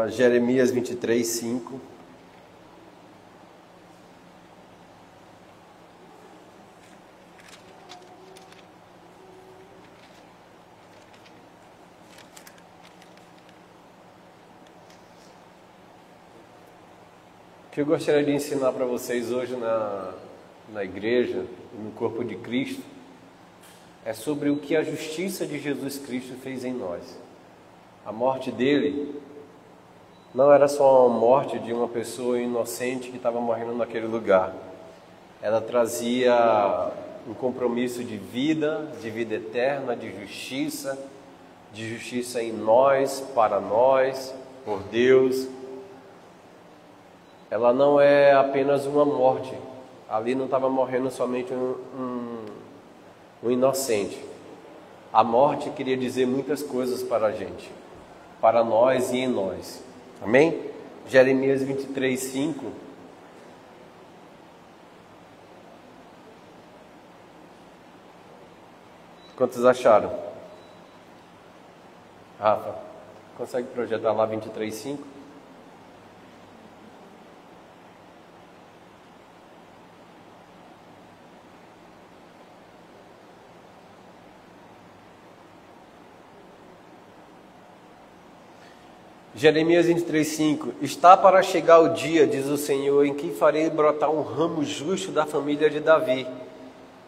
Jeremias 23, 5. O que eu gostaria de ensinar para vocês hoje na igreja, no corpo de Cristo, é sobre o que a justiça de Jesus Cristo fez em nós. A morte dele não era só a morte de uma pessoa inocente que estava morrendo naquele lugar. Ela trazia um compromisso de vida eterna, de justiça em nós, para nós, por Deus. Ela não é apenas uma morte. Ali não estava morrendo somente um inocente. A morte queria dizer muitas coisas para a gente, para nós e em nós. Amém? Jeremias 23, 5. Quantos acharam? Rafa, consegue projetar lá 23, 5? Jeremias 23, 5. Está para chegar o dia, diz o Senhor, em que farei brotar um ramo justo da família de Davi.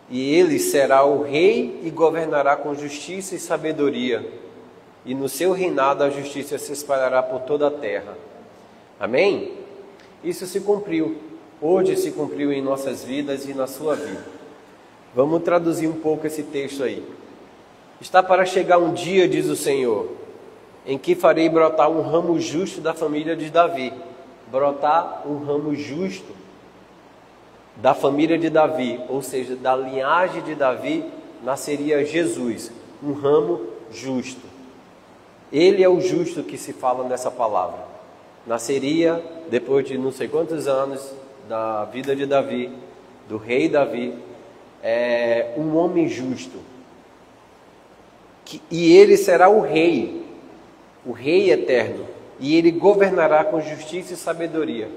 E ele será o rei e governará com justiça e sabedoria. E no seu reinado a justiça se espalhará por toda a terra. Amém? Isso se cumpriu. Hoje se cumpriu em nossas vidas e na sua vida. Vamos traduzir um pouco esse texto aí. Está para chegar um dia, diz o Senhor, em que farei brotar um ramo justo da família de Davi. Brotar um ramo justo da família de Davi, ou seja, da linhagem de Davi, nasceria Jesus, um ramo justo. Ele é o justo que se fala nessa palavra. Nasceria, depois de não sei quantos anos da vida de Davi, do rei Davi, um homem justo. E ele será o rei eterno, e ele governará com justiça e sabedoria.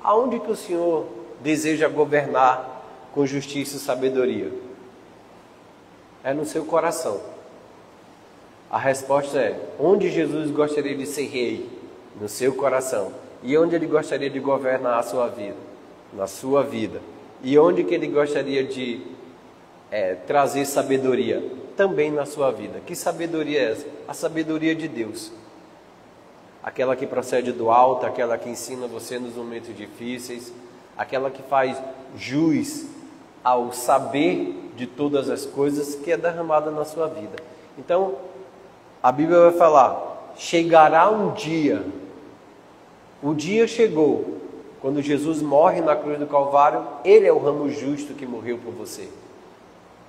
Aonde que o Senhor deseja governar com justiça e sabedoria? É no seu coração. A resposta é: onde Jesus gostaria de ser rei? No seu coração. E onde ele gostaria de governar a sua vida? Na sua vida. E onde que ele gostaria de trazer sabedoria? Também na sua vida. Que sabedoria é essa? A sabedoria de Deus. Aquela que procede do alto, aquela que ensina você nos momentos difíceis, aquela que faz jus ao saber de todas as coisas que é derramada na sua vida. Então, a Bíblia vai falar: chegará um dia. O dia chegou, quando Jesus morre na cruz do Calvário. Ele é o ramo justo que morreu por você.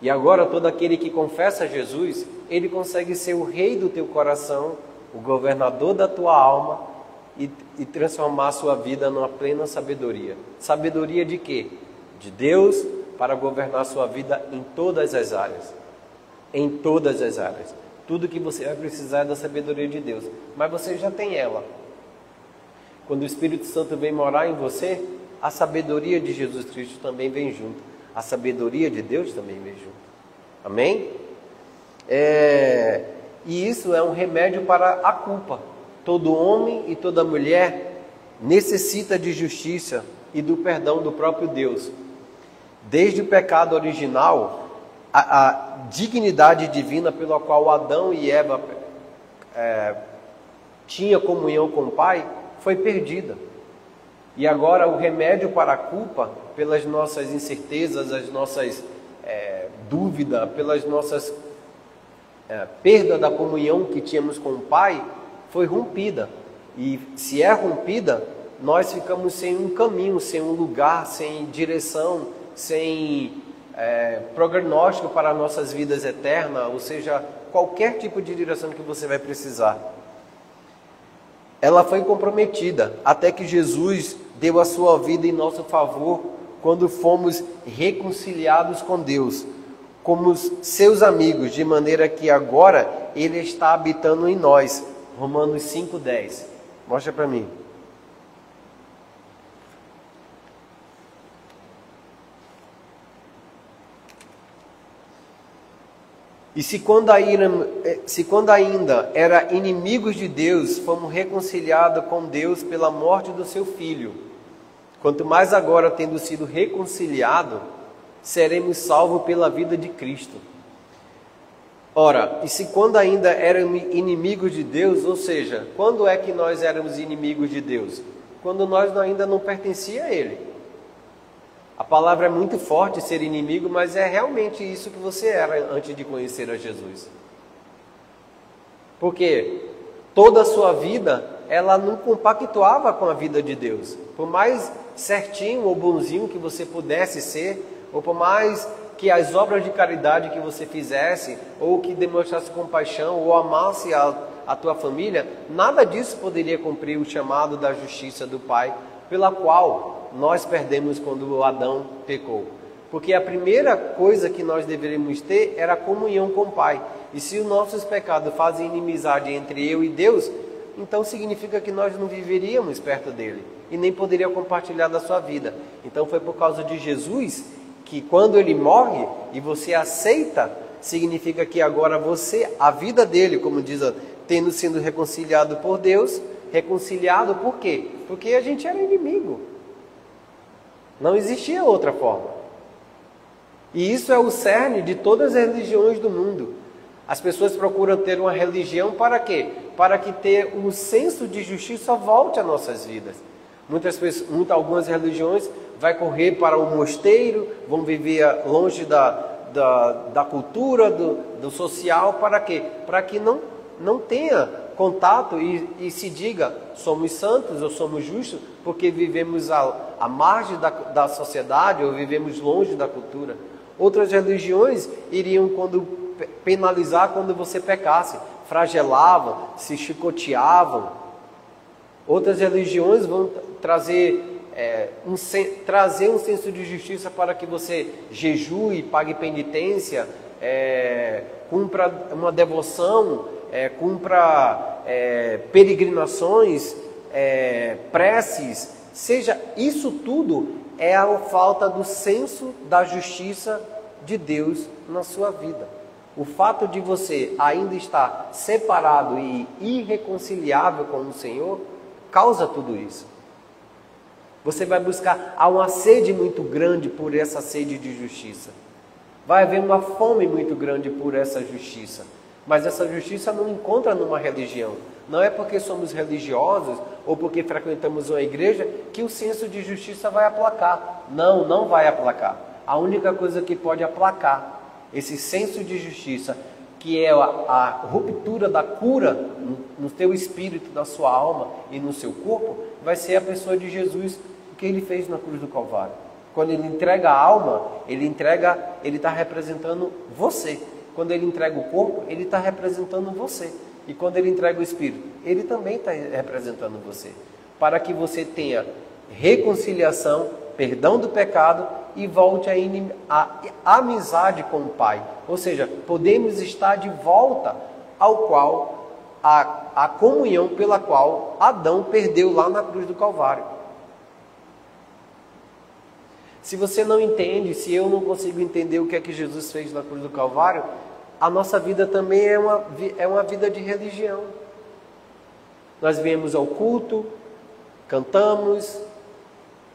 E agora todo aquele que confessa Jesus, ele consegue ser o rei do teu coração, o governador da tua alma, e transformar a sua vida numa plena sabedoria. Sabedoria de quê? De Deus, para governar a sua vida em todas as áreas. Em todas as áreas. Tudo que você vai precisar é da sabedoria de Deus. Mas você já tem ela. Quando o Espírito Santo vem morar em você, a sabedoria de Jesus Cristo também vem junto. A sabedoria de Deus também vem junto. Amém? E isso é um remédio para a culpa. Todo homem e toda mulher necessita de justiça e do perdão do próprio Deus. Desde o pecado original, a dignidade divina pela qual Adão e Eva tinham comunhão com o Pai foi perdida. E agora o remédio para a culpa, pelas nossas incertezas, as nossas dúvidas, pelas nossas perda da comunhão que tínhamos com o Pai, foi rompida. E se é rompida, nós ficamos sem um caminho, sem um lugar, sem direção, sem prognóstico para nossas vidas eternas, ou seja, qualquer tipo de direção que você vai precisar. Ela foi comprometida até que Jesus deu a sua vida em nosso favor, quando fomos reconciliados com Deus, como seus amigos, de maneira que agora Ele está habitando em nós. Romanos 5,10. Mostra para mim. E se quando ainda era inimigos de Deus, fomos reconciliados com Deus pela morte do seu Filho, quanto mais agora, tendo sido reconciliados, seremos salvos pela vida de Cristo. Ora, e se quando ainda éramos inimigos de Deus, ou seja, quando é que nós éramos inimigos de Deus? Quando nós ainda não pertencíamos a Ele. A palavra é muito forte, ser inimigo, mas é realmente isso que você era antes de conhecer a Jesus. Porque toda a sua vida, ela não compactuava com a vida de Deus. Por mais certinho ou bonzinho que você pudesse ser, ou por mais que as obras de caridade que você fizesse, ou que demonstrasse compaixão, ou amasse a tua família, nada disso poderia cumprir o chamado da justiça do Pai, pela qual nós perdemos quando Adão pecou. Porque a primeira coisa que nós deveríamos ter era a comunhão com o Pai. E se os nossos pecados fazem inimizade entre eu e Deus, então significa que nós não viveríamos perto dele e nem poderíamos compartilhar da sua vida. Então foi por causa de Jesus que quando ele morre e você aceita, significa que agora você, a vida dele, como diz, tendo sido reconciliado por Deus, reconciliado por quê? Porque a gente era inimigo. Não existia outra forma. E isso é o cerne de todas as religiões do mundo. As pessoas procuram ter uma religião para quê? Para que ter um senso de justiça volte às nossas vidas. Algumas religiões vai correr para o mosteiro, vão viver longe da cultura, do social, para quê? Para que não tenha contato e se diga, somos santos ou somos justos, porque vivemos à margem da sociedade ou vivemos longe da cultura. Outras religiões iriam penalizar quando você pecasse, flagelavam, se chicoteavam. Outras religiões vão trazer um senso de justiça para que você jejue, pague penitência, cumpra uma devoção, cumpra peregrinações, preces, seja, isso tudo é a falta do senso da justiça de Deus na sua vida. O fato de você ainda estar separado e irreconciliável com o Senhor causa tudo isso. Você vai buscar, há uma sede muito grande por essa sede de justiça. Vai haver uma fome muito grande por essa justiça. Mas essa justiça não encontra numa religião. Não é porque somos religiosos ou porque frequentamos uma igreja que o senso de justiça vai aplacar. Não, não vai aplacar. A única coisa que pode aplacar esse senso de justiça, que é a ruptura da cura no teu espírito, na sua alma e no seu corpo, vai ser a pessoa de Jesus, o que ele fez na cruz do Calvário. Quando ele entrega a alma, ele está representando você. Quando ele entrega o corpo, ele está representando você. E quando ele entrega o espírito, ele também está representando você. Para que você tenha reconciliação, perdão do pecado e volte a amizade com o Pai. Ou seja, podemos estar de volta ao qual a comunhão pela qual Adão perdeu lá na cruz do Calvário. Se você não entende, se eu não consigo entender o que é que Jesus fez na cruz do Calvário, a nossa vida também é uma vida de religião. Nós viemos ao culto, cantamos,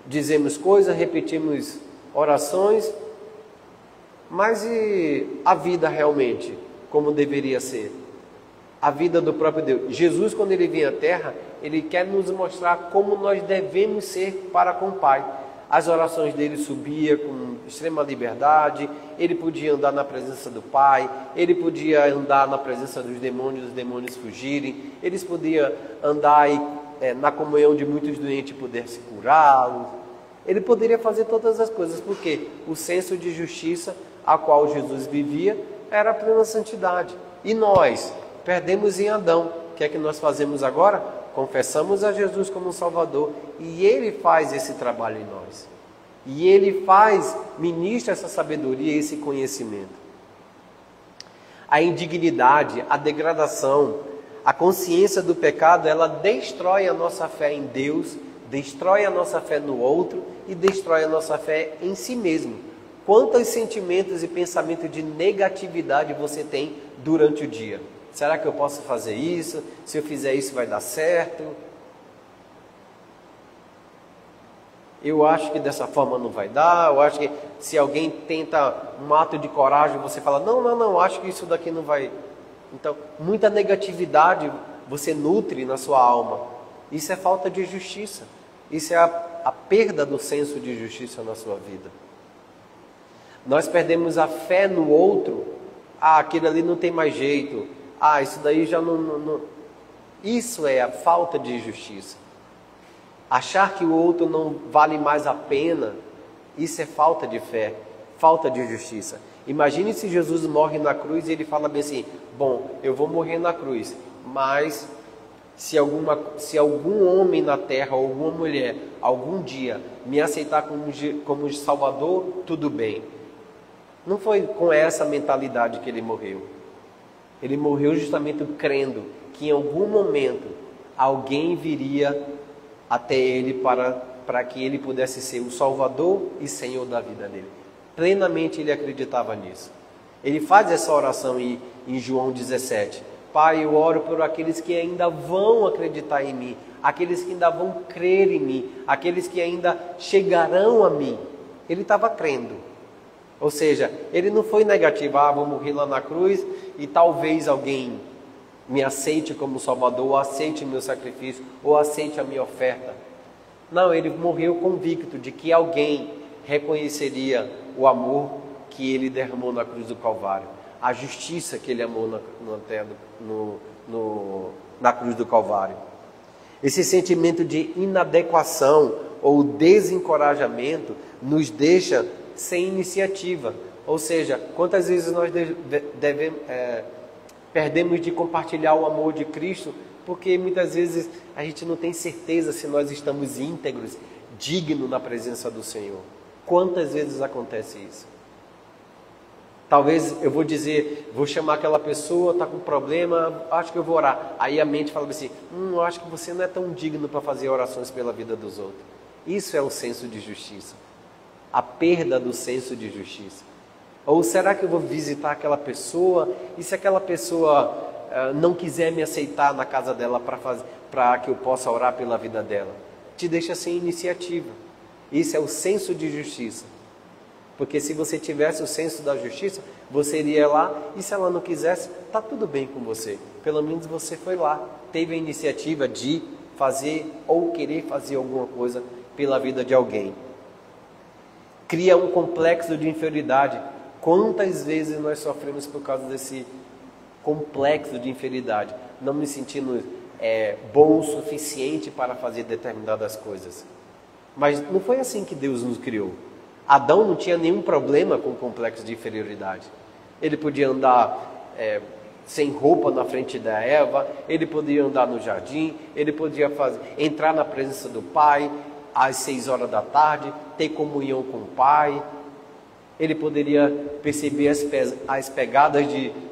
dizemos coisas, repetimos orações, mas e a vida realmente, como deveria ser? A vida do próprio Deus. Jesus, quando ele vem à Terra, ele quer nos mostrar como nós devemos ser para com o Pai. As orações dele subiam com extrema liberdade, ele podia andar na presença do Pai, ele podia andar na presença dos demônios fugirem, eles podiam andar na comunhão de muitos doentes e poder se curá-los. Ele poderia fazer todas as coisas, porque o senso de justiça a qual Jesus vivia era a plena santidade. E nós perdemos em Adão. O que é que nós fazemos agora? Confessamos a Jesus como Salvador e Ele faz esse trabalho em nós. E Ele ministra essa sabedoria, esse conhecimento. A indignidade, a degradação, A consciência do pecado, ela destrói a nossa fé em Deus, destrói a nossa fé no outro e destrói a nossa fé em si mesmo. Quantos sentimentos e pensamentos de negatividade você tem durante o dia? Será que eu posso fazer isso? Se eu fizer isso vai dar certo? Eu acho que dessa forma não vai dar. Eu acho que se alguém tenta um ato de coragem, você fala, não, acho que isso daqui não vai. Então, muita negatividade você nutre na sua alma. Isso é falta de justiça. Isso é a perda do senso de justiça na sua vida. Nós perdemos a fé no outro. Aquele ali não tem mais jeito. Isso daí já não. Isso é a falta de justiça. Achar que o outro não vale mais a pena, isso é falta de fé, falta de justiça. Imagine se Jesus morre na cruz e ele fala bem assim, bom, eu vou morrer na cruz, mas se algum homem na terra ou alguma mulher, algum dia, me aceitar como Salvador, tudo bem. Não foi com essa mentalidade que ele morreu. Ele morreu justamente crendo que em algum momento alguém viria até ele para que ele pudesse ser o Salvador e Senhor da vida dele. Plenamente ele acreditava nisso. Ele faz essa oração em João 17. Pai, eu oro por aqueles que ainda vão acreditar em mim, aqueles que ainda vão crer em mim, aqueles que ainda chegarão a mim. Ele estava crendo. Ou seja, ele não foi negativo, vou morrer lá na cruz e talvez alguém me aceite como Salvador, ou aceite meu sacrifício, ou aceite a minha oferta. Não, ele morreu convicto de que alguém reconheceria o amor que ele derramou na cruz do Calvário, a justiça que ele amou na cruz do Calvário. Esse sentimento de inadequação ou desencorajamento nos deixa sem iniciativa. Ou seja, quantas vezes nós perdemos de compartilhar o amor de Cristo, porque muitas vezes a gente não tem certeza se nós estamos íntegros, dignos na presença do Senhor. Quantas vezes acontece isso? Talvez eu vou chamar aquela pessoa, está com problema, acho que eu vou orar. Aí a mente fala assim, eu acho que você não é tão digno para fazer orações pela vida dos outros. Isso é o senso de justiça. A perda do senso de justiça. Ou será que eu vou visitar aquela pessoa e se aquela pessoa não quiser me aceitar na casa dela para que eu possa orar pela vida dela? Te deixa sem iniciativa. Isso é o senso de justiça. Porque se você tivesse o senso da justiça, você iria lá e se ela não quisesse, está tudo bem com você. Pelo menos você foi lá, teve a iniciativa de fazer ou querer fazer alguma coisa pela vida de alguém. Cria um complexo de inferioridade. Quantas vezes nós sofremos por causa desse complexo de inferioridade? Não me sentindo bom o suficiente para fazer determinadas coisas. Mas não foi assim que Deus nos criou. Adão não tinha nenhum problema com o complexo de inferioridade. Ele podia andar sem roupa na frente da Eva, ele podia andar no jardim, ele podia entrar na presença do Pai às 6 horas da tarde, ter comunhão com o Pai. Ele poderia perceber as pegadas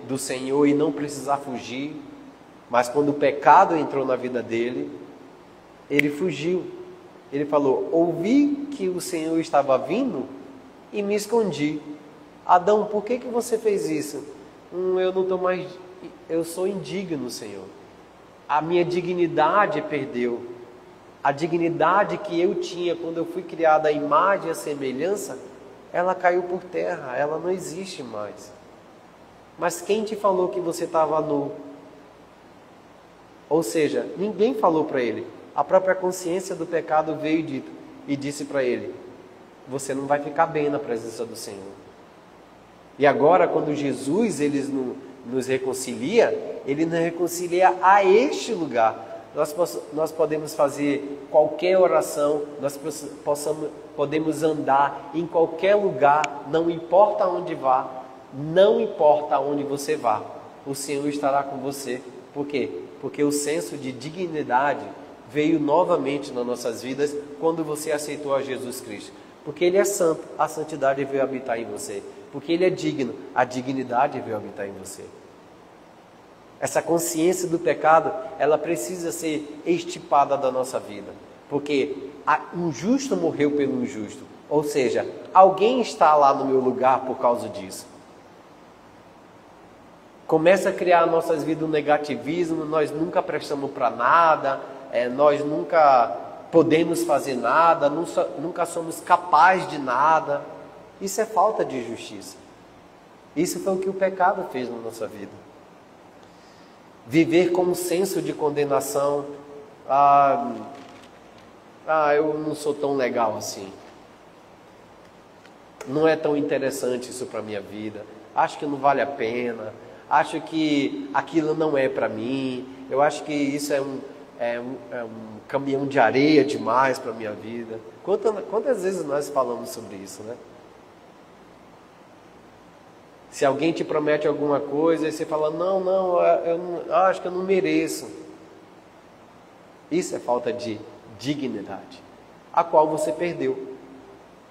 do Senhor e não precisar fugir. Mas quando o pecado entrou na vida dele, ele fugiu. Ele falou, ouvi que o Senhor estava vindo e me escondi. Adão, por que você fez isso? Eu não estou mais, eu sou indigno, Senhor. A minha dignidade perdeu. A dignidade que eu tinha quando eu fui criado à imagem e à semelhança, ela caiu por terra, ela não existe mais. Mas quem te falou que você estava nu? Ou seja, ninguém falou para ele. A própria consciência do pecado veio e disse para ele, você não vai ficar bem na presença do Senhor. E agora, quando Jesus nos reconcilia, ele nos reconcilia a este lugar. Nós podemos fazer qualquer oração, nós podemos andar em qualquer lugar, não importa onde vá, não importa onde você vá, o Senhor estará com você. Por quê? Porque o senso de dignidade veio novamente nas nossas vidas quando você aceitou a Jesus Cristo. Porque Ele é santo, a santidade veio habitar em você. Porque Ele é digno, a dignidade veio habitar em você. Essa consciência do pecado, ela precisa ser extirpada da nossa vida. Porque um justo morreu pelo injusto. Ou seja, alguém está lá no meu lugar por causa disso. Começa a criar nossas vidas um negativismo, nós nunca prestamos para nada, nós nunca podemos fazer nada, nunca somos capazes de nada. Isso é falta de justiça. Isso foi o que o pecado fez na nossa vida. Viver com um senso de condenação. Eu não sou tão legal assim. Não é tão interessante isso para a minha vida. Acho que não vale a pena. Acho que aquilo não é para mim. Eu acho que isso é um caminhão de areia demais para a minha vida. Quantas vezes nós falamos sobre isso, né? Se alguém te promete alguma coisa e você fala, não, eu acho que eu não mereço. Isso é falta de dignidade, a qual você perdeu.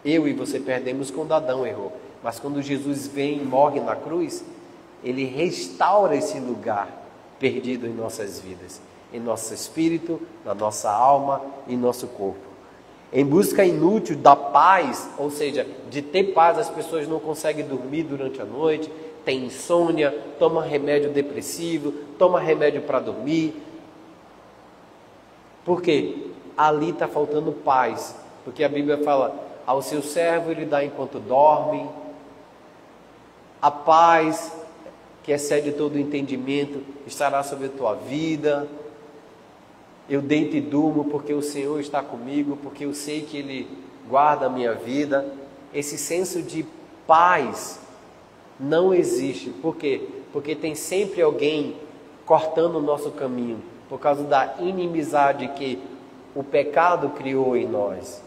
Eu e você perdemos quando Adão errou. Mas quando Jesus vem e morre na cruz, Ele restaura esse lugar perdido em nossas vidas, em nosso espírito, na nossa alma e em nosso corpo. Em busca inútil da paz, ou seja, de ter paz, as pessoas não conseguem dormir durante a noite, tem insônia, toma remédio depressivo, toma remédio para dormir. Por quê? Ali está faltando paz, porque a Bíblia fala, ao seu servo ele dá enquanto dorme. A paz, que excede todo o entendimento, estará sobre a tua vida. Eu deito e durmo porque o Senhor está comigo, porque eu sei que Ele guarda a minha vida. Esse senso de paz não existe. Por quê? Porque tem sempre alguém cortando o nosso caminho, por causa da inimizade que o pecado criou em nós.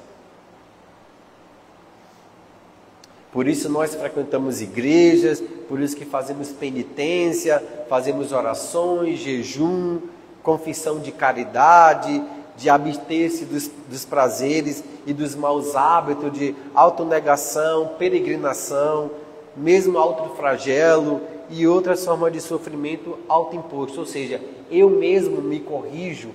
Por isso nós frequentamos igrejas, por isso que fazemos penitência, fazemos orações, jejum, confissão de caridade, de abster-se dos prazeres e dos maus hábitos, de autonegação, peregrinação, mesmo autoflagelo e outras formas de sofrimento autoimposto. Ou seja, eu mesmo me corrijo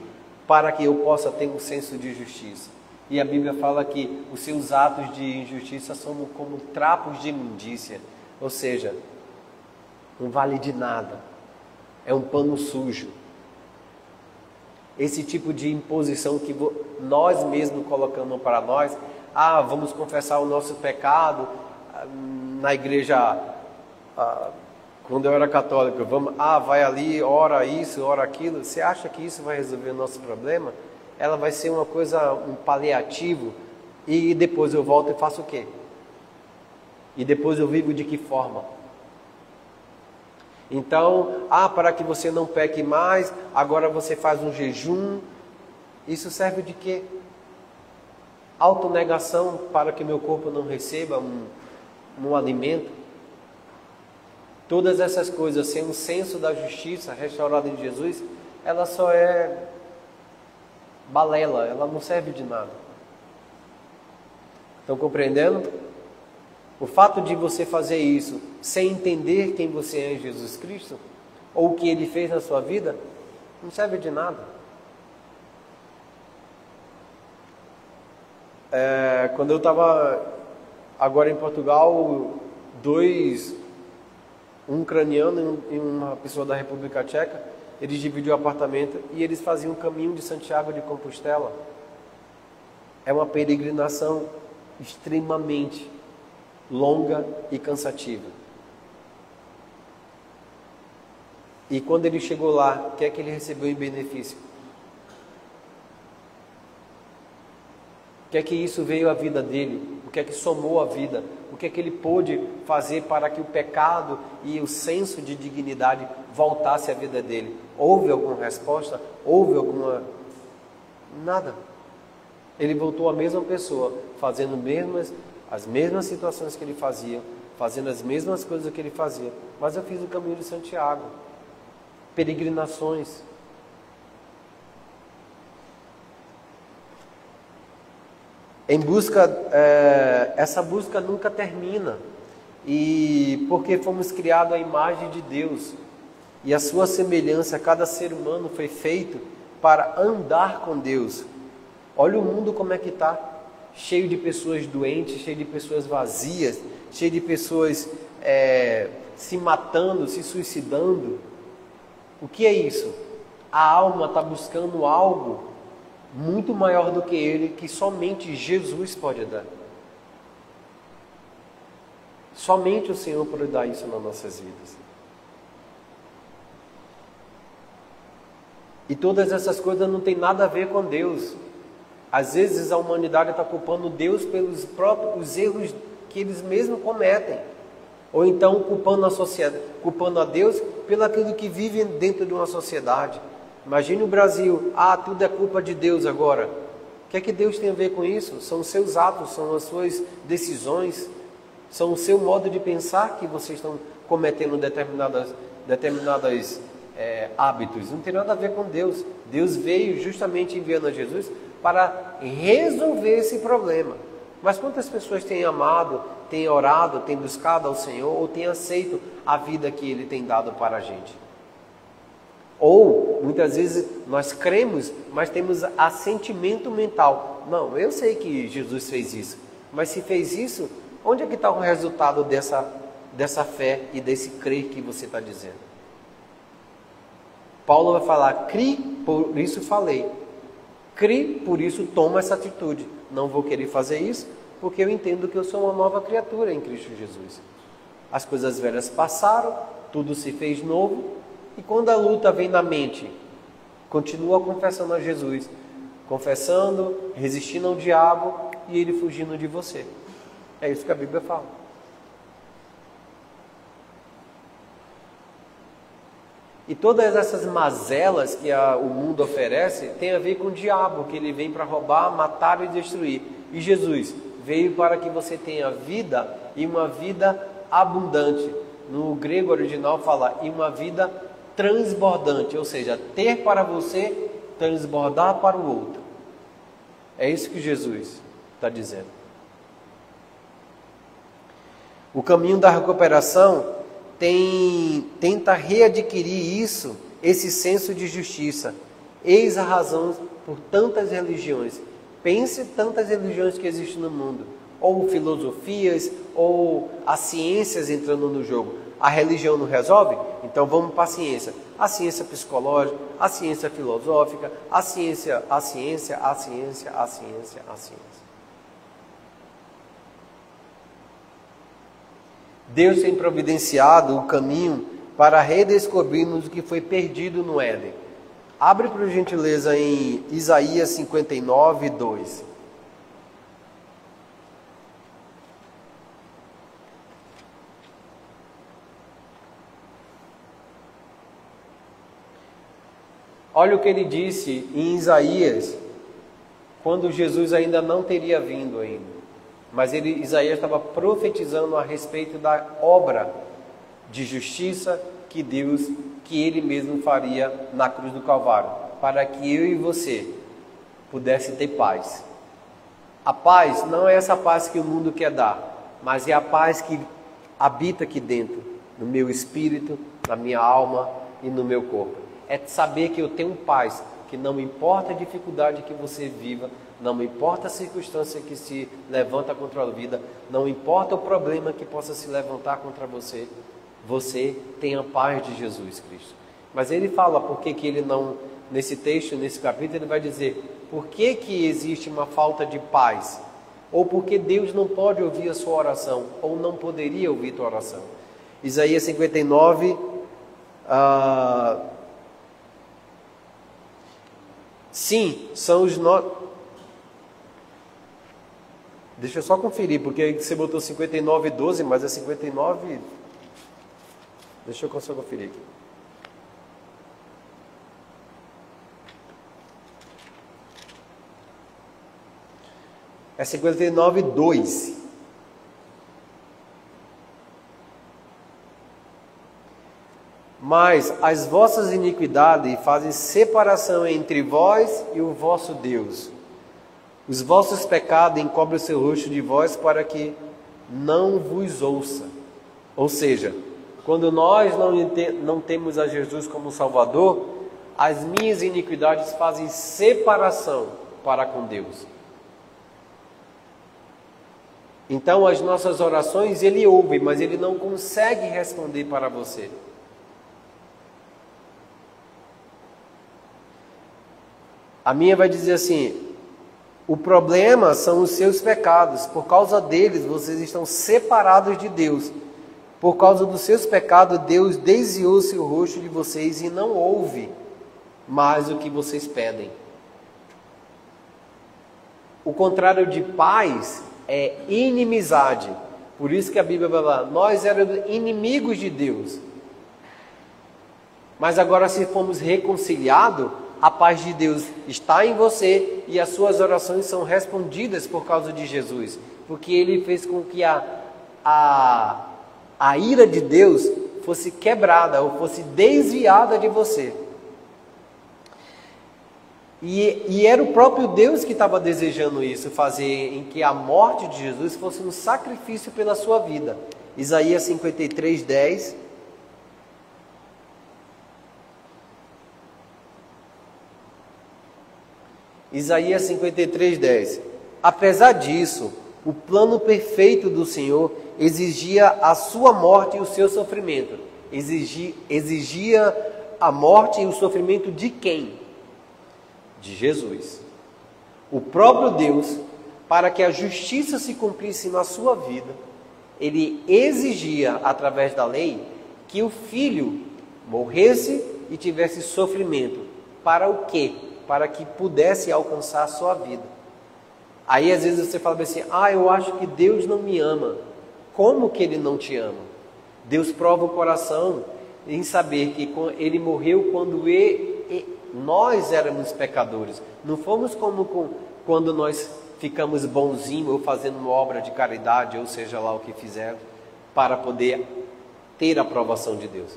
para que eu possa ter um senso de justiça. E a Bíblia fala que os seus atos de injustiça são como trapos de imundícia, ou seja, não vale de nada, é um pano sujo. Esse tipo de imposição que nós mesmos colocamos para nós, vamos confessar o nosso pecado na igreja, quando eu era católico, vai ali, ora isso, ora aquilo. Você acha que isso vai resolver o nosso problema? Ela vai ser uma coisa, um paliativo, e depois eu volto e faço o quê? E depois eu vivo de que forma? Então, para que você não peque mais, agora você faz um jejum. Isso serve de quê? Autonegação para que meu corpo não receba um alimento. Todas essas coisas, sem um senso da justiça restaurada em Jesus, ela só é balela, ela não serve de nada. Estão compreendendo? O fato de você fazer isso sem entender quem você é em Jesus Cristo, ou o que Ele fez na sua vida, não serve de nada. Quando eu estava agora em Portugal, um ucraniano e uma pessoa da República Tcheca, eles dividiram o apartamento e eles faziam o caminho de Santiago de Compostela. É uma peregrinação extremamente longa e cansativa. E quando ele chegou lá, o que é que ele recebeu em benefício? O que é que isso veio à vida dele? O que é que somou à vida? O que é que ele pôde fazer para que o pecado e o senso de dignidade voltasse à vida dele? Houve alguma resposta? Houve alguma... Nada. Ele voltou a mesma pessoa, fazendo as mesmas situações que ele fazia, fazendo as mesmas coisas que ele fazia. Mas eu fiz o caminho de Santiago. Peregrinações. Essa busca nunca termina. E porque fomos criados à imagem de Deus. e a sua semelhança, cada ser humano foi feito para andar com Deus. Olha o mundo como é que está, cheio de pessoas doentes, cheio de pessoas vazias, cheio de pessoas se matando, se suicidando. O que é isso? A alma está buscando algo muito maior do que ele, que somente Jesus pode dar. Somente o Senhor pode dar isso nas nossas vidas. E todas essas coisas não tem nada a ver com Deus. Às vezes a humanidade está culpando Deus pelos próprios erros que eles mesmos cometem. Ou então culpando a sociedade, culpando a Deus pelo aquilo que vive dentro de uma sociedade. Imagine o Brasil, tudo é culpa de Deus agora. O que é que Deus tem a ver com isso? São os seus atos, são as suas decisões, são o seu modo de pensar que vocês estão cometendo determinados hábitos. Não tem nada a ver com Deus. Deus veio justamente enviando a Jesus para resolver esse problema. Mas quantas pessoas têm amado, têm orado, têm buscado ao Senhor, ou têm aceito a vida que Ele tem dado para a gente? Ou, muitas vezes, nós cremos, mas temos assentimento mental. Não, eu sei que Jesus fez isso, mas se fez isso, onde é que está o resultado dessa fé e desse crer que você está dizendo? Paulo vai falar, cri, por isso falei. Cri, por isso toma essa atitude. Não vou querer fazer isso, porque eu entendo que eu sou uma nova criatura em Cristo Jesus. As coisas velhas passaram, tudo se fez novo, e quando a luta vem na mente, continua confessando a Jesus, confessando, resistindo ao diabo, e ele fugindo de você. É isso que a Bíblia fala. E todas essas mazelas que o mundo oferece tem a ver com o diabo, que ele vem para roubar, matar e destruir. E Jesus veio para que você tenha vida e uma vida abundante. No grego original fala e uma vida transbordante, ou seja, ter para você, transbordar para o outro. É isso que Jesus está dizendo. O caminho da recuperação tenta readquirir esse senso de justiça. Eis a razão por tantas religiões. Pense tantas religiões que existem no mundo, ou filosofias, ou as ciências entrando no jogo. A religião não resolve? Então vamos para a ciência. A ciência psicológica, a ciência filosófica, a ciência. Deus tem providenciado o caminho para redescobrirmos o que foi perdido no Éden. Abre por gentileza em Isaías 59, 2. Olha o que ele disse em Isaías, quando Jesus ainda não teria vindo ainda. Mas Isaías estava profetizando a respeito da obra de justiça que ele mesmo faria na cruz do Calvário, para que eu e você pudesse ter paz. A paz não é essa paz que o mundo quer dar, mas é a paz que habita aqui dentro, no meu espírito, na minha alma e no meu corpo. É saber que eu tenho paz, que não importa a dificuldade que você viva, não importa a circunstância que se levanta contra a vida, não importa o problema que possa se levantar contra você, você tem a paz de Jesus Cristo. Mas ele fala por que ele não, nesse texto, nesse capítulo, ele vai dizer por que existe uma falta de paz, ou porque Deus não pode ouvir a sua oração, ou não poderia ouvir a tua oração. Isaías 59, sim, são os nossos. Deixa eu só conferir, porque aí você botou 59, 12, mas é 59... Deixa eu só conferir aqui. É 59, 2. Mas as vossas iniquidades fazem separação entre vós e o vosso Deus. Os vossos pecados encobrem o seu rosto de vós para que não vos ouça. Ou seja, Quando nós não temos a Jesus como Salvador, as minhas iniquidades fazem separação para com Deus. Então as nossas orações Ele ouve, mas Ele não consegue responder para você. A minha vai dizer assim: o problema são os seus pecados, por causa deles vocês estão separados de Deus. Por causa dos seus pecados, Deus desviou seu rosto de vocês e não ouve mais o que vocês pedem. O contrário de paz é inimizade. Por isso que a Bíblia vai falar: nós éramos inimigos de Deus, mas agora se fomos reconciliados, a paz de Deus está em você e as suas orações são respondidas por causa de Jesus, porque Ele fez com que a ira de Deus fosse quebrada ou fosse desviada de você. E era o próprio Deus que estava desejando isso, fazer em que a morte de Jesus fosse um sacrifício pela sua vida. Isaías 53, 10. Isaías 53, 10. Apesar disso, o plano perfeito do Senhor exigia a sua morte e o seu sofrimento. Exigia a morte e o sofrimento de quem? De Jesus. O próprio Deus, para que a justiça se cumprisse na sua vida, Ele exigia, através da lei, que o Filho morresse e tivesse sofrimento. Para o quê? Para que pudesse alcançar a sua vida. Aí às vezes você fala assim: eu acho que Deus não me ama. Como que Ele não te ama? Deus prova o coração em saber que Ele morreu quando nós éramos pecadores. Não fomos como quando nós ficamos bonzinhos ou fazendo uma obra de caridade, ou seja lá o que fizermos, para poder ter a aprovação de Deus.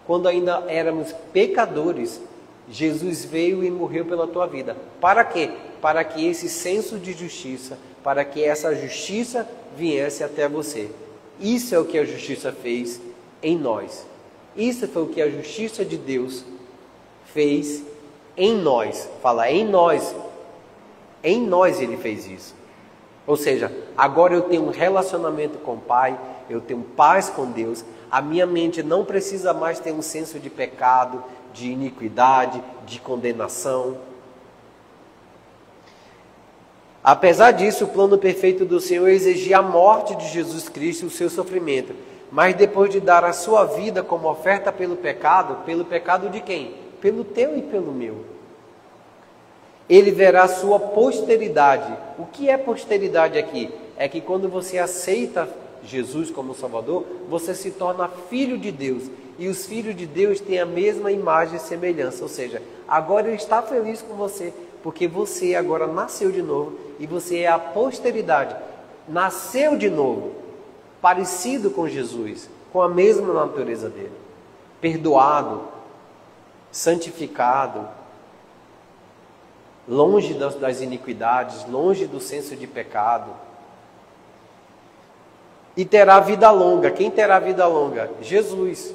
Quando ainda éramos pecadores, Jesus veio e morreu pela tua vida. Para quê? Para que esse senso de justiça, para que essa justiça viesse até você. Isso é o que a justiça fez em nós. Isso foi o que a justiça de Deus fez em nós. Fala, em nós. Em nós Ele fez isso. Ou seja, agora eu tenho um relacionamento com o Pai, eu tenho paz com Deus, a minha mente não precisa mais ter um senso de pecado, de iniquidade, de condenação. Apesar disso, o plano perfeito do Senhor exigia a morte de Jesus Cristo e o seu sofrimento. Mas depois de dar a sua vida como oferta pelo pecado de quem? Pelo teu e pelo meu. Ele verá a sua posteridade. O que é posteridade aqui? É que quando você aceita Jesus como Salvador, você se torna filho de Deus. E os filhos de Deus têm a mesma imagem e semelhança. Ou seja, agora Ele está feliz com você, porque você agora nasceu de novo e você é a posteridade. Nasceu de novo, parecido com Jesus, com a mesma natureza dele. Perdoado, santificado, longe das iniquidades, longe do senso de pecado. E terá vida longa. Quem terá vida longa? Jesus.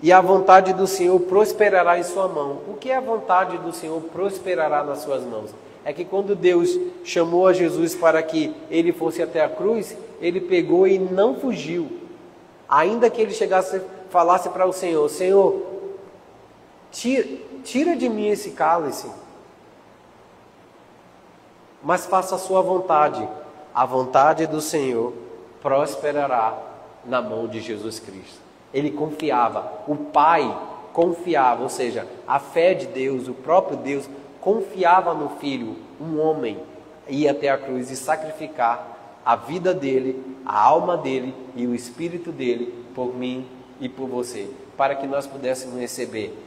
E a vontade do Senhor prosperará em sua mão. O que é a vontade do Senhor prosperará nas suas mãos? É que quando Deus chamou a Jesus para que Ele fosse até a cruz, Ele pegou e não fugiu. Ainda que Ele falasse para o Senhor: Senhor, tira de mim esse cálice, mas faça a sua vontade. A vontade do Senhor prosperará na mão de Jesus Cristo. Ele confiava, o Pai confiava, ou seja, a fé de Deus, o próprio Deus confiava no Filho, um homem, ir até a cruz e sacrificar a vida dele, a alma dele e o espírito dele por mim e por você, para que nós pudéssemos receber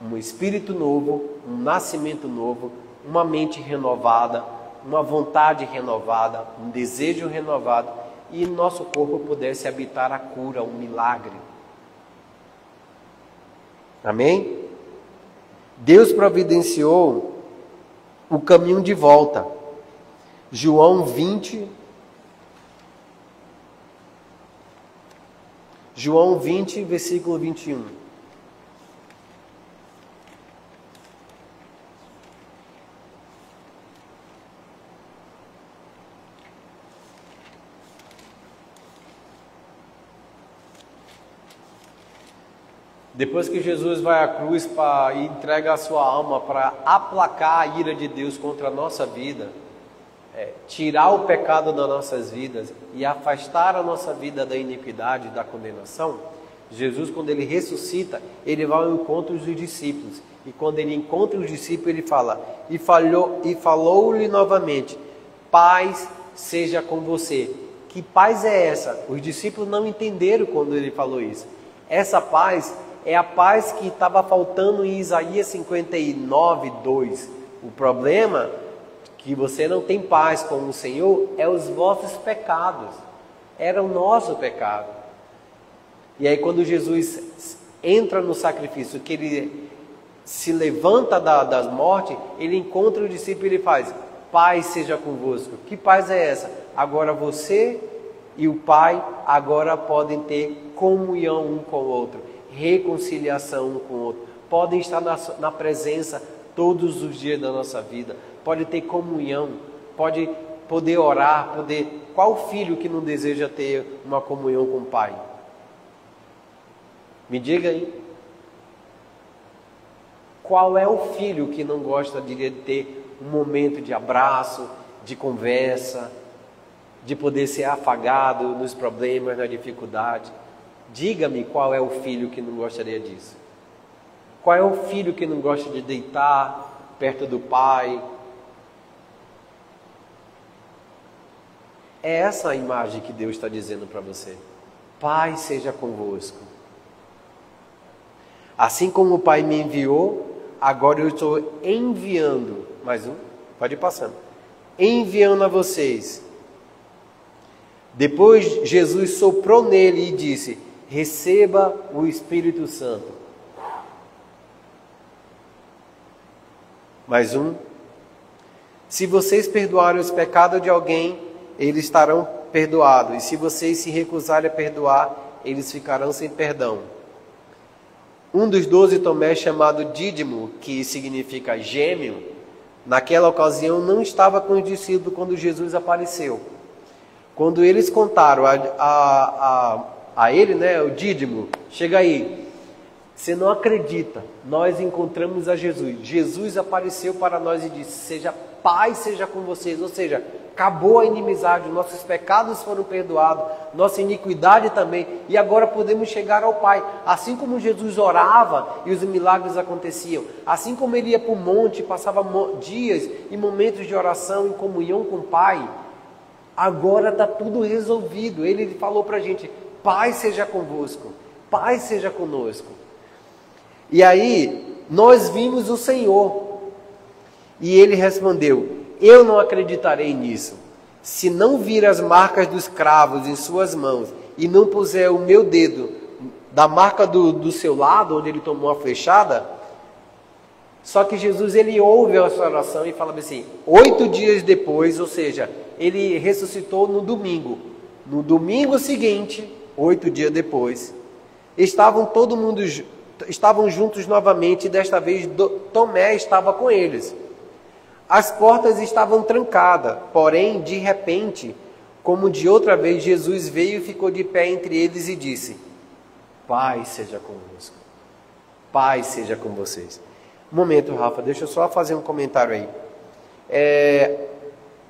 um espírito novo, um nascimento novo, uma mente renovada, uma vontade renovada, um desejo renovado, e nosso corpo pudesse habitar a cura, um milagre. Amém? Deus providenciou o caminho de volta. João 20, João 20, versículo 21. Depois que Jesus vai à cruz e entrega a sua alma para aplacar a ira de Deus contra a nossa vida, tirar o pecado das nossas vidas e afastar a nossa vida da iniquidade e da condenação, Jesus, quando ele ressuscita, ele vai ao encontro dos discípulos. E quando ele encontra os discípulos, ele fala, e falou-lhe novamente, paz seja com você. Que paz é essa? Os discípulos não entenderam quando ele falou isso. Essa paz é a paz que estava faltando em Isaías 59, 2. O problema que você não tem paz com o Senhor é os vossos pecados. Era o nosso pecado. E aí quando Jesus entra no sacrifício, que ele se levanta das mortes, ele encontra o discípulo e ele faz, paz seja convosco. Que paz é essa? Agora você e o Pai agora podem ter comunhão um com o outro, reconciliação um com o outro, podem estar na presença todos os dias da nossa vida, pode ter comunhão, pode poder orar, Qual filho que não deseja ter uma comunhão com o Pai? Me diga aí. Qual é o filho que não gosta de ter um momento de abraço, de conversa, de poder ser afagado nos problemas, na dificuldade? Diga-me qual é o filho que não gostaria disso. Qual é o filho que não gosta de deitar perto do pai? É essa a imagem que Deus está dizendo para você. Pai seja convosco. Assim como o Pai me enviou, agora eu estou enviando. Mais um? Pode ir passando. Enviando a vocês. Depois Jesus soprou nele e disse, receba o Espírito Santo. Mais um. Se vocês perdoarem os pecados de alguém, eles estarão perdoados. E se vocês se recusarem a perdoar, eles ficarão sem perdão. Um dos 12, Tomé, chamado Dídimo, que significa gêmeo, naquela ocasião não estava com os discípulos quando Jesus apareceu. Quando eles contaram a ele, o Dídimo, chega aí, você não acredita, nós encontramos a Jesus. Jesus apareceu para nós e disse, paz seja com vocês, ou seja, acabou a inimizade, nossos pecados foram perdoados, nossa iniquidade também, e agora podemos chegar ao Pai. Assim como Jesus orava e os milagres aconteciam, assim como ele ia para o monte, passava dias e momentos de oração em comunhão com o Pai, agora está tudo resolvido. Ele falou para a gente, paz seja convosco, paz seja conosco. E aí, nós vimos o Senhor, e ele respondeu, eu não acreditarei nisso, se não vir as marcas dos cravos em suas mãos, e não puser o meu dedo da marca do seu lado, onde ele tomou a flechada. Só que Jesus, ele ouve a sua oração e fala assim, 8 dias depois, ou seja, ele ressuscitou no domingo. No domingo seguinte, 8 dias depois, estavam juntos novamente, e desta vez Tomé estava com eles. As portas estavam trancadas, porém, de repente, como de outra vez, Jesus veio e ficou de pé entre eles e disse, paz seja convosco, paz seja com vocês. Um momento, Rafa, deixa eu só fazer um comentário aí.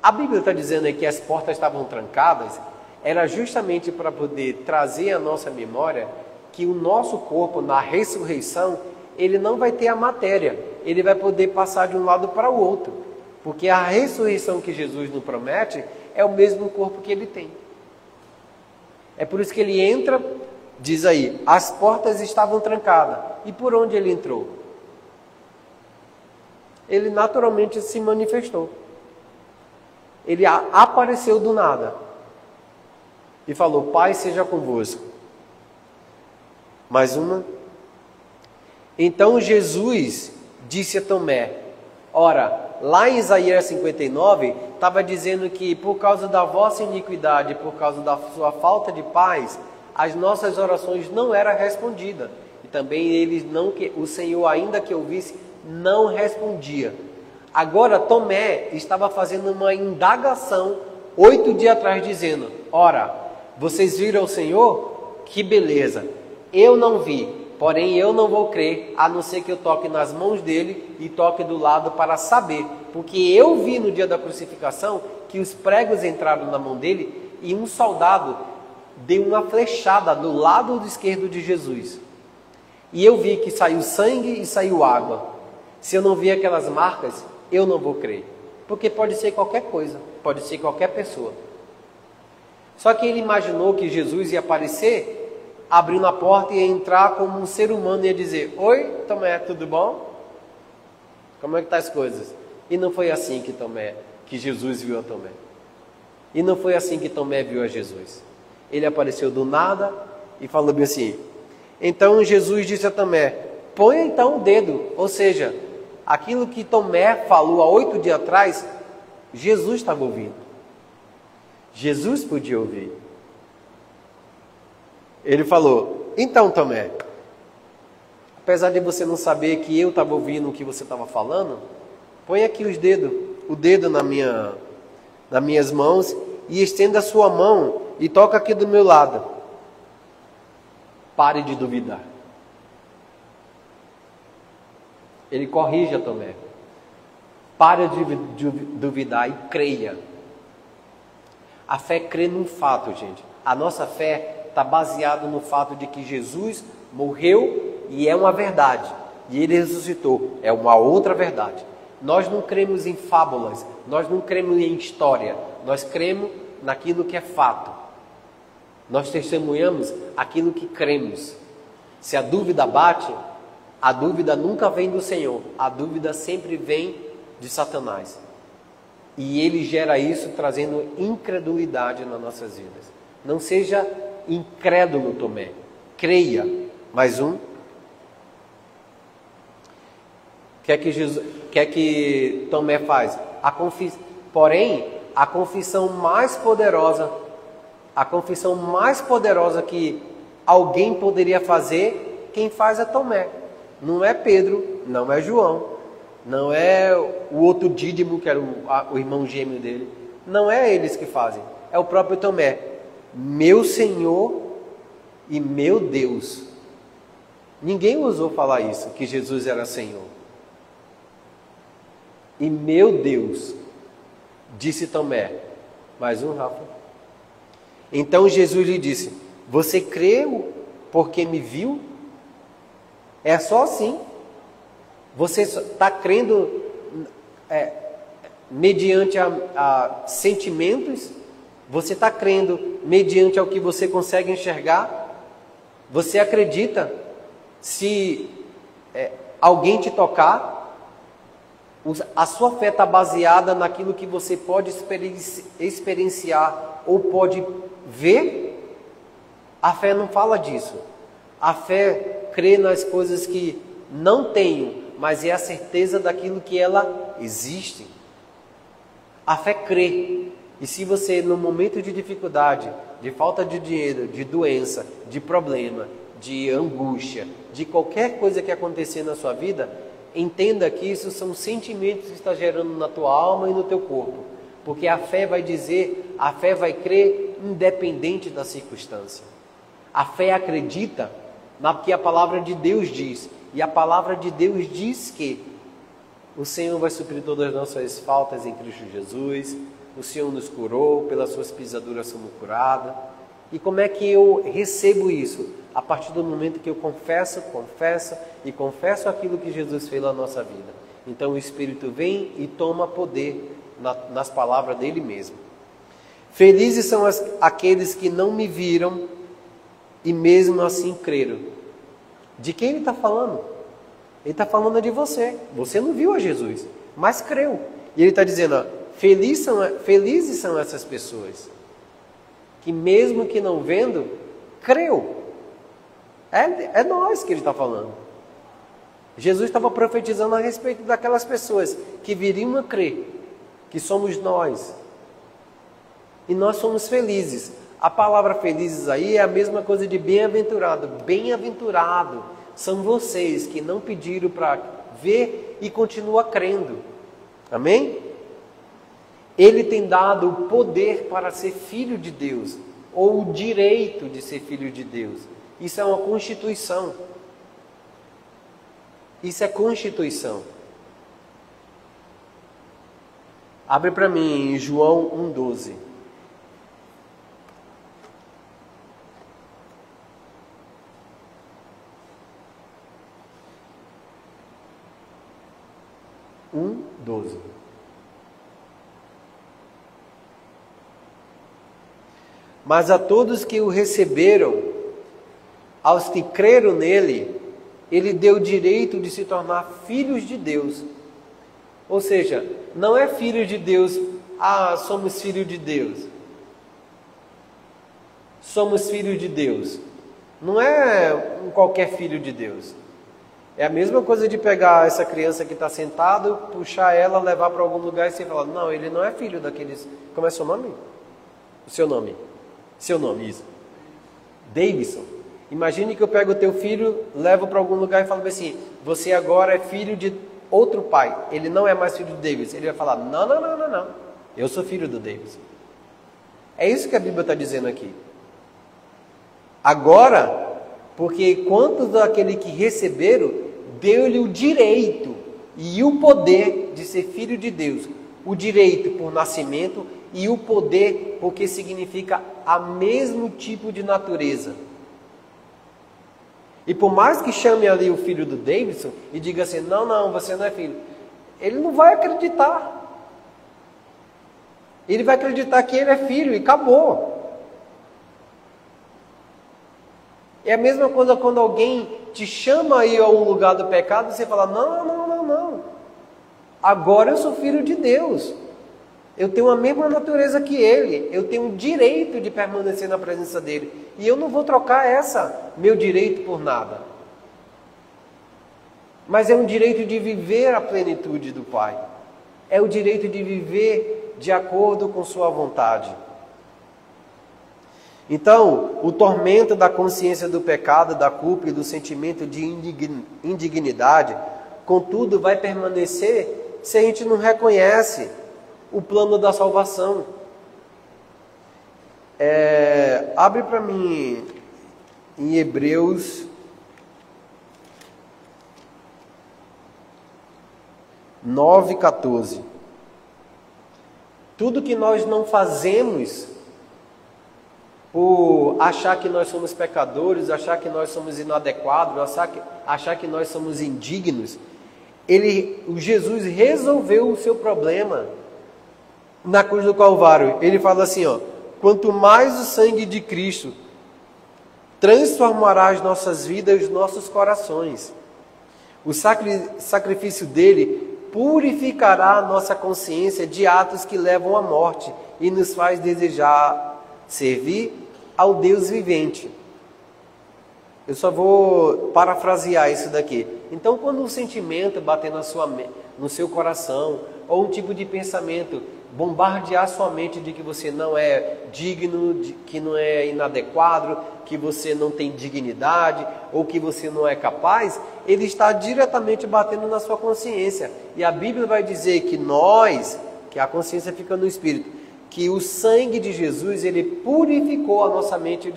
A Bíblia está dizendo aí que as portas estavam trancadas, era justamente para poder trazer à nossa memória que o nosso corpo, na ressurreição, ele não vai ter a matéria, ele vai poder passar de um lado para o outro. Porque a ressurreição que Jesus nos promete é o mesmo corpo que ele tem. É por isso que ele entra, diz aí, as portas estavam trancadas. E por onde ele entrou? Ele naturalmente se manifestou. Ele apareceu do nada. E falou, paz seja convosco. Mais uma. Então Jesus disse a Tomé, ora, lá em Isaías 59, estava dizendo que por causa da vossa iniquidade, por causa da sua falta de paz, as nossas orações não eram respondidas. E também o Senhor, ainda que ouvisse, não respondia. Agora Tomé estava fazendo uma indagação 8 dias atrás, dizendo: ora, vocês viram o Senhor? Que beleza! Eu não vi, porém eu não vou crer, a não ser que eu toque nas mãos dele e toque do lado para saber. Porque eu vi no dia da crucificação que os pregos entraram na mão dele e um soldado deu uma flechada do lado esquerdo de Jesus. E eu vi que saiu sangue e saiu água. Se eu não vi aquelas marcas, eu não vou crer. Porque pode ser qualquer coisa, pode ser qualquer pessoa. Só que ele imaginou que Jesus ia aparecer, abrindo a porta e ia entrar como um ser humano e ia dizer: oi, Tomé, tudo bom? Como é que tá as coisas? E não foi assim que Jesus viu a Tomé. E não foi assim que Tomé viu a Jesus. Ele apareceu do nada e falou bem assim. Então Jesus disse a Tomé: põe então o dedo. Ou seja, aquilo que Tomé falou há 8 dias atrás, Jesus estava ouvindo. Jesus podia ouvir. Ele falou: então Tomé, apesar de você não saber que eu estava ouvindo o que você estava falando, põe aqui o dedo nas minhas mãos e estenda a sua mão e toca aqui do meu lado. Pare de duvidar. Ele corrige a Tomé. Pare de duvidar e creia. A fé crê num fato, gente. A nossa fé está baseada no fato de que Jesus morreu e é uma verdade. E ele ressuscitou. É uma outra verdade. Nós não cremos em fábulas. Nós não cremos em história. Nós cremos naquilo que é fato. Nós testemunhamos aquilo que cremos. Se a dúvida bate, a dúvida nunca vem do Senhor. A dúvida sempre vem de Satanás. E ele gera isso trazendo incredulidade nas nossas vidas. Não seja incrédulo, Tomé. Creia. Mais um. O que é que Tomé faz? Porém, a confissão mais poderosa que alguém poderia fazer, quem faz é Tomé. Não é Pedro, não é João, não é o outro Dídimo, que era o irmão gêmeo dele. Não é eles que fazem, é o próprio Tomé. Meu Senhor e meu Deus. Ninguém ousou falar isso, que Jesus era Senhor. E meu Deus, disse Tomé. Mais um, Rafa. Então Jesus lhe disse: você creu porque me viu? É só assim. Você está crendo mediante a sentimentos? Você está crendo mediante ao que você consegue enxergar? Você acredita se alguém te tocar? A sua fé está baseada naquilo que você pode experienciar ou pode ver? A fé não fala disso. A fé crê nas coisas que não tenho, mas é a certeza daquilo que ela existe. A fé crê. E se você, no momento de dificuldade, de falta de dinheiro, de doença, de problema, de angústia, de qualquer coisa que acontecer na sua vida, entenda que isso são sentimentos que está gerando na tua alma e no teu corpo. Porque a fé vai dizer, a fé vai crer independente da circunstância. A fé acredita no que a palavra de Deus diz. E a palavra de Deus diz que o Senhor vai suprir todas as nossas faltas em Cristo Jesus. O Senhor nos curou, pelas suas pisaduras somos curados. E como é que eu recebo isso? A partir do momento que eu confesso aquilo que Jesus fez na nossa vida. Então o Espírito vem e toma poder nas palavras dele mesmo. Felizes são aqueles que não me viram e mesmo assim creram. De quem ele está falando? Ele está falando de você. Você não viu a Jesus, mas creu. E ele está dizendo, felizes são essas pessoas que mesmo que não vendo, creu. É nós que ele está falando. Jesus estava profetizando a respeito daquelas pessoas que viriam a crer, que somos nós. E nós somos felizes. A palavra felizes aí é a mesma coisa de bem-aventurado. Bem-aventurado são vocês que não pediram para ver e continuam crendo. Amém? Ele tem dado o poder para ser filho de Deus, ou o direito de ser filho de Deus. Isso é uma constituição. Isso é constituição. Abre para mim em João 1,12. Mas a todos que o receberam, aos que creram nele, ele deu o direito de se tornar filhos de Deus. Ou seja, não é filho de Deus, somos filhos de Deus. Somos filhos de Deus. Não é um qualquer filho de Deus. É a mesma coisa de pegar essa criança que está sentado, puxar ela, levar para algum lugar e você falar, não, ele não é filho daqueles... Como é seu nome? O seu nome. Seu nome, isso. Davidson. Imagine que eu pego o teu filho, levo para algum lugar e falo assim, você agora é filho de outro pai. Ele não é mais filho de Davidson. Ele vai falar, não. Eu sou filho do Davidson. É isso que a Bíblia está dizendo aqui. Agora, porque quantos daqueles que receberam, deu-lhe o direito e o poder de ser filho de Deus. O direito por nascimento e o poder porque significa a mesmo tipo de natureza. E por mais que chame ali o filho do Davidson e diga assim, não, você não é filho. Ele não vai acreditar. Ele vai acreditar que ele é filho e acabou. É a mesma coisa quando alguém te chama aí a um lugar do pecado e você fala, não. Agora eu sou filho de Deus. Eu tenho a mesma natureza que ele. Eu tenho o direito de permanecer na presença dele. E eu não vou trocar meu direito por nada. Mas é um direito de viver a plenitude do Pai. É o direito de viver de acordo com sua vontade. Então, o tormento da consciência do pecado, da culpa e do sentimento de indignidade, contudo, vai permanecer se a gente não reconhece o plano da salvação. Abre para mim em Hebreus 9:14. Tudo que nós não fazemos por achar que nós somos pecadores, achar que nós somos inadequados, achar que nós somos indignos, o Jesus resolveu o seu problema na cruz do Calvário. Ele fala assim, quanto mais o sangue de Cristo transformará as nossas vidas e os nossos corações. O sacrifício dele purificará a nossa consciência de atos que levam à morte e nos faz desejar servir ao Deus vivente. Eu só vou parafrasear isso daqui. Então, quando um sentimento bater no seu coração, ou um tipo de pensamento bombardear sua mente de que você não é digno, que não é inadequado, que você não tem dignidade, ou que você não é capaz, ele está diretamente batendo na sua consciência. E a Bíblia vai dizer que a consciência fica no Espírito, que o sangue de Jesus, ele purificou a nossa mente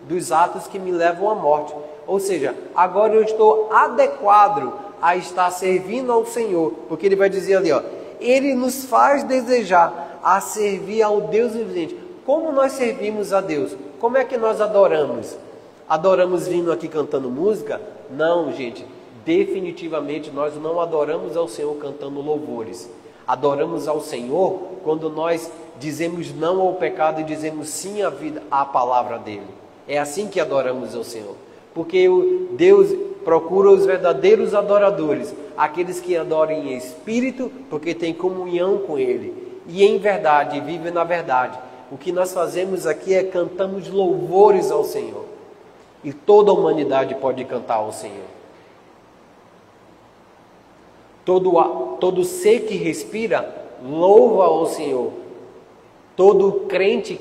dos atos que me levam à morte. Ou seja, agora eu estou adequado a estar servindo ao Senhor, porque ele vai dizer ali, ele nos faz desejar a servir ao Deus vivente. Como nós servimos a Deus? Como é que nós adoramos? Adoramos vindo aqui cantando música? Não, gente, definitivamente nós não adoramos ao Senhor cantando louvores. Adoramos ao Senhor quando nós dizemos não ao pecado e dizemos sim à palavra dele. É assim que adoramos ao Senhor. Porque Deus procura os verdadeiros adoradores, aqueles que adoram em espírito, porque têm comunhão com ele, e em verdade, vivem na verdade. O que nós fazemos aqui é cantamos louvores ao Senhor, e toda a humanidade pode cantar ao Senhor. Todo ser que respira, louva ao Senhor. Todo crente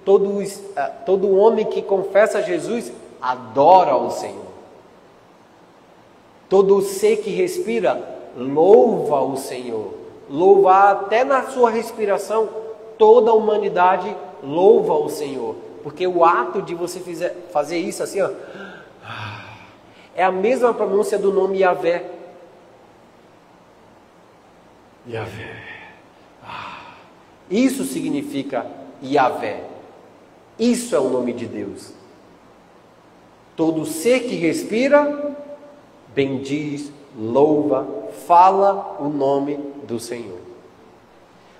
todo homem que confessa Jesus adora o Senhor. Todo ser que respira louva o Senhor. Louva até na sua respiração, toda a humanidade louva o Senhor. Porque o ato de você fazer isso assim, ó, é a mesma pronúncia do nome Yahvé. Yahvé. Isso significa Yahvé. Isso é o nome de Deus. Todo ser que respira, bendiz, louva, fala o nome do Senhor.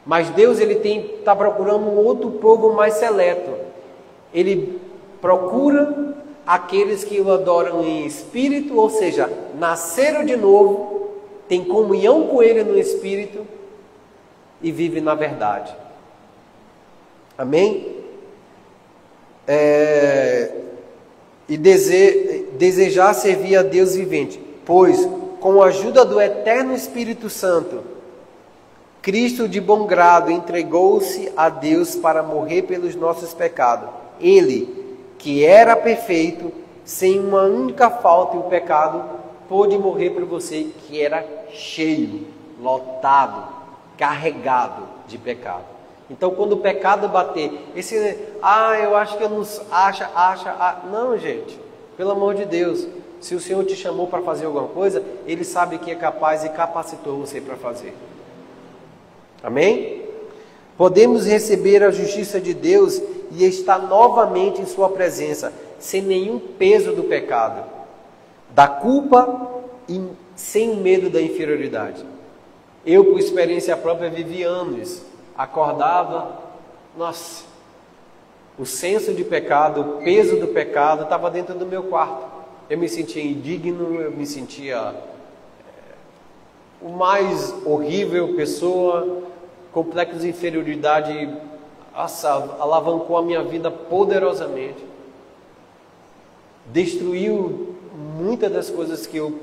Mas Deus está procurando um outro povo mais seleto. Ele procura aqueles que o adoram em espírito, ou seja, nasceram de novo, tem comunhão com Ele no espírito e vive na verdade. Amém? E desejar servir a Deus vivente, pois com a ajuda do eterno Espírito Santo, Cristo de bom grado entregou-se a Deus para morrer pelos nossos pecados. Ele, que era perfeito, sem uma única falta em pecado, pôde morrer por você, que era cheio, lotado, carregado de pecado. Então, quando o pecado bater, eu acho que eu não não, gente, pelo amor de Deus, se o Senhor te chamou para fazer alguma coisa, Ele sabe que é capaz e capacitou você para fazer. Amém? Podemos receber a justiça de Deus e estar novamente em sua presença, sem nenhum peso do pecado, da culpa e sem medo da inferioridade. Eu, por experiência própria, vivi anos, acordava, nossa, o senso de pecado, o peso do pecado estava dentro do meu quarto. Eu me sentia indigno, eu me sentia o mais horrível pessoa, complexo de inferioridade, nossa, alavancou a minha vida poderosamente. Destruiu muitas das coisas que eu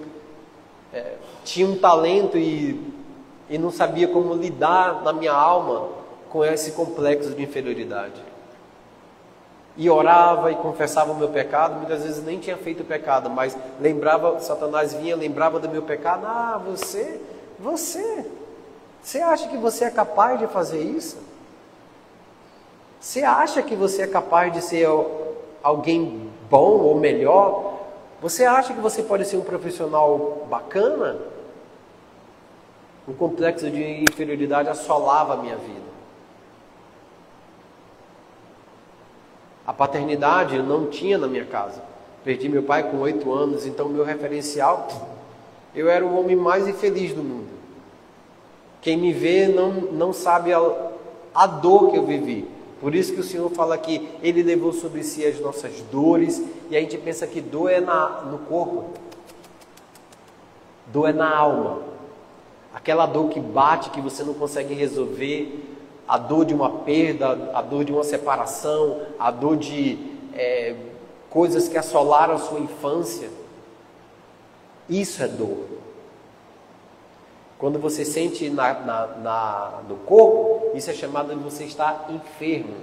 tinha um talento e não sabia como lidar na minha alma com esse complexo de inferioridade. E orava e confessava o meu pecado, muitas vezes nem tinha feito pecado, mas lembrava, Satanás vinha, lembrava do meu pecado. Você acha que você é capaz de fazer isso? Você acha que você é capaz de ser alguém bom ou melhor? Você acha que você pode ser um profissional bacana? Um complexo de inferioridade assolava a minha vida. A paternidade eu não tinha na minha casa. Perdi meu pai com 8 anos, então meu referencial, eu era o homem mais infeliz do mundo. Quem me vê não sabe a dor que eu vivi. Por isso que o Senhor fala que Ele levou sobre si as nossas dores, e a gente pensa que dor é no corpo. Dor é na alma. Aquela dor que bate, que você não consegue resolver, a dor de uma perda, a dor de uma separação, a dor de coisas que assolaram a sua infância. Isso é dor. Quando você sente no corpo, isso é chamado de você estar enfermo.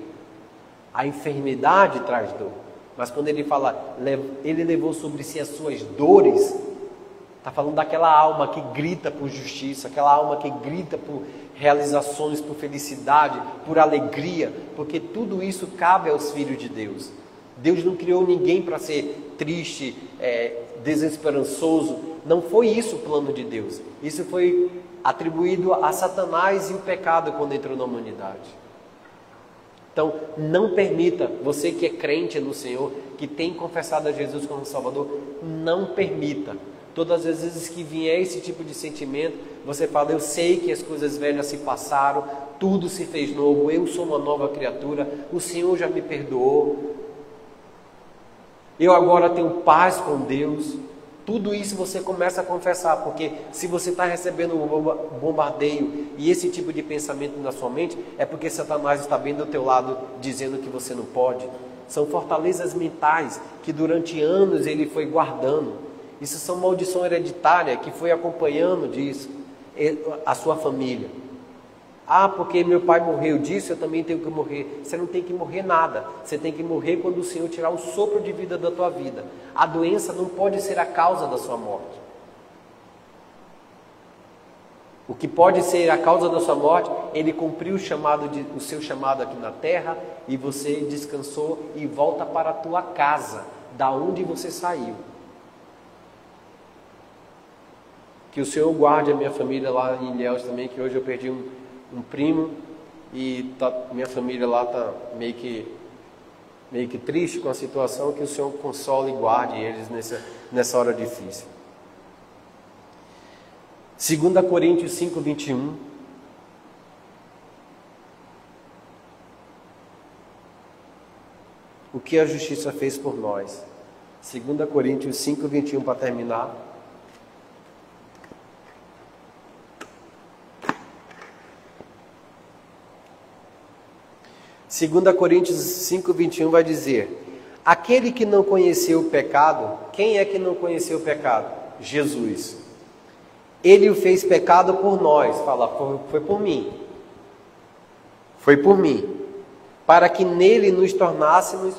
A enfermidade traz dor. Mas quando ele fala, Ele levou sobre si as suas dores, está falando daquela alma que grita por justiça, aquela alma que grita por realizações, por felicidade, por alegria, porque tudo isso cabe aos filhos de Deus. Deus não criou ninguém para ser triste, desesperançoso. Não foi isso o plano de Deus. Isso foi atribuído a Satanás e o pecado quando entrou na humanidade. Então, não permita, você que é crente no Senhor, que tem confessado a Jesus como Salvador, não permita. Todas as vezes que vier esse tipo de sentimento, você fala, eu sei que as coisas velhas se passaram, tudo se fez novo, eu sou uma nova criatura, o Senhor já me perdoou, eu agora tenho paz com Deus. Tudo isso você começa a confessar, porque se você está recebendo um bombardeio e esse tipo de pensamento na sua mente, é porque Satanás está bem do teu lado, dizendo que você não pode. São fortalezas mentais que durante anos ele foi guardando. Isso são maldição hereditária que foi acompanhando disso, a sua família. Ah, porque meu pai morreu disso, eu também tenho que morrer. Você não tem que morrer nada. Você tem que morrer quando o Senhor tirar o sopro de vida da tua vida. A doença não pode ser a causa da sua morte. O que pode ser a causa da sua morte, ele cumpriu o seu chamado aqui na terra, e você descansou e volta para a tua casa, da onde você saiu. Que o Senhor guarde a minha família lá em Ilhéus também, que hoje eu perdi um primo, e minha família lá está meio que triste com a situação. Que o Senhor console e guarde eles nessa hora difícil. 2 Coríntios 5, 21. O que a justiça fez por nós. 2 Coríntios 5, 21 para terminar. Segunda Coríntios 5, 21 vai dizer: aquele que não conheceu o pecado, quem é que não conheceu o pecado? Jesus. Ele o fez pecado por nós. Fala, foi por mim. Foi por mim. Para que nele nos tornássemos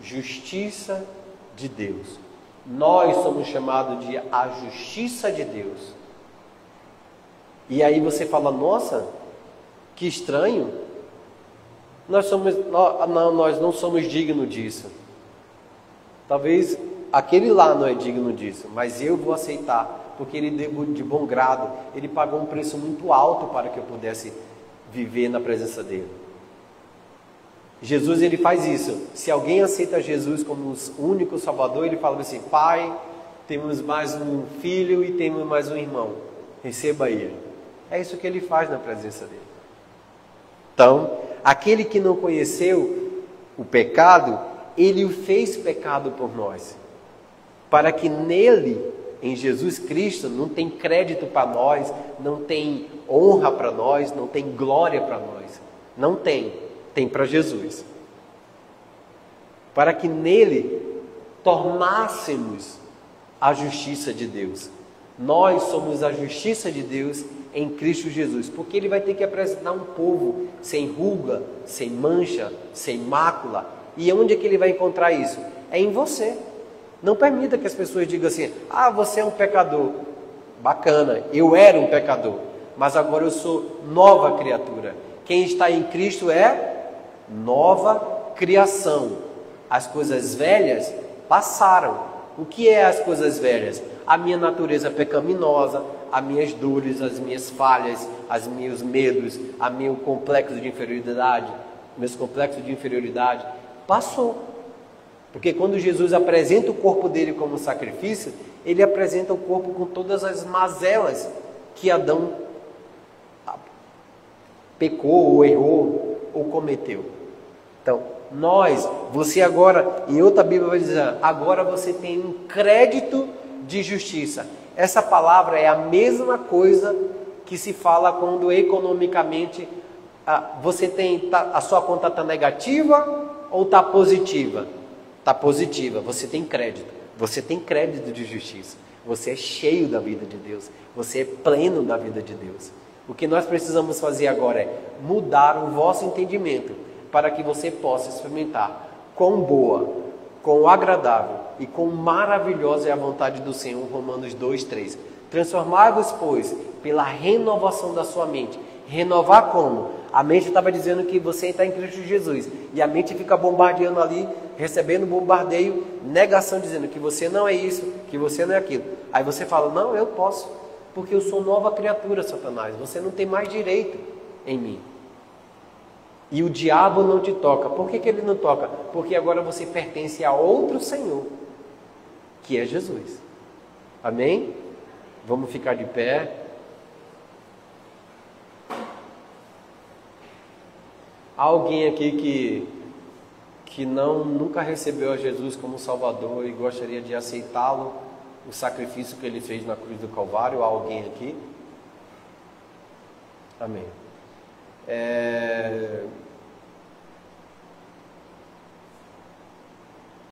justiça de Deus. Nós somos chamados de a justiça de Deus. E aí você fala, nossa, que estranho. Nós não somos dignos disso. Talvez aquele lá não é digno disso, mas eu vou aceitar, porque ele deu de bom grado. Ele pagou um preço muito alto para que eu pudesse viver na presença dele. Jesus, ele faz isso. Se alguém aceita Jesus como o único Salvador, ele fala assim: Pai, temos mais um filho e temos mais um irmão, receba ele. É isso que ele faz na presença dele. Então, aquele que não conheceu o pecado, ele o fez pecado por nós, para que nele, em Jesus Cristo, não tem crédito para nós, não tem honra para nós, não tem glória para nós, não tem para Jesus, para que nele tornássemos a justiça de Deus. Nós somos a justiça de Deus em Cristo Jesus, porque ele vai ter que apresentar um povo sem ruga, sem mancha, sem mácula. E onde é que ele vai encontrar isso? É em você. Não permita que as pessoas digam assim: ah, você é um pecador. Bacana, eu era um pecador, mas agora eu sou nova criatura. Quem está em Cristo é nova criação. As coisas velhas passaram. O que é as coisas velhas? A minha natureza pecaminosa, as minhas dores, as minhas falhas, os meus medos, o meu complexo de inferioridade, meus complexos de inferioridade, passou. Porque quando Jesus apresenta o corpo dele como sacrifício, ele apresenta o corpo com todas as mazelas que Adão pecou, ou errou, ou cometeu. Então, você agora, em outra Bíblia vai dizer, agora você tem um crédito de justiça. Essa palavra é a mesma coisa que se fala quando economicamente a sua conta está negativa ou está positiva? Está positiva, você tem crédito. Você tem crédito de justiça. Você é cheio da vida de Deus. Você é pleno da vida de Deus. O que nós precisamos fazer agora é mudar o vosso entendimento, para que você possa experimentar quão boa, quão agradável e quão maravilhosa é a vontade do Senhor. Romanos 2:3. Transformai-vos, pois, pela renovação da sua mente. Renovar como? A mente estava dizendo que você está em Cristo Jesus, e a mente fica bombardeando ali, recebendo bombardeio, negação, dizendo que você não é isso, que você não é aquilo. Aí você fala: não, eu posso, porque eu sou nova criatura, Satanás. Você não tem mais direito em mim. E o diabo não te toca. Por que ele não toca? Porque agora você pertence a outro Senhor, que é Jesus. Amém? Vamos ficar de pé. Há alguém aqui que nunca recebeu a Jesus como Salvador e gostaria de aceitá-lo, o sacrifício que ele fez na cruz do Calvário? Há alguém aqui? Amém.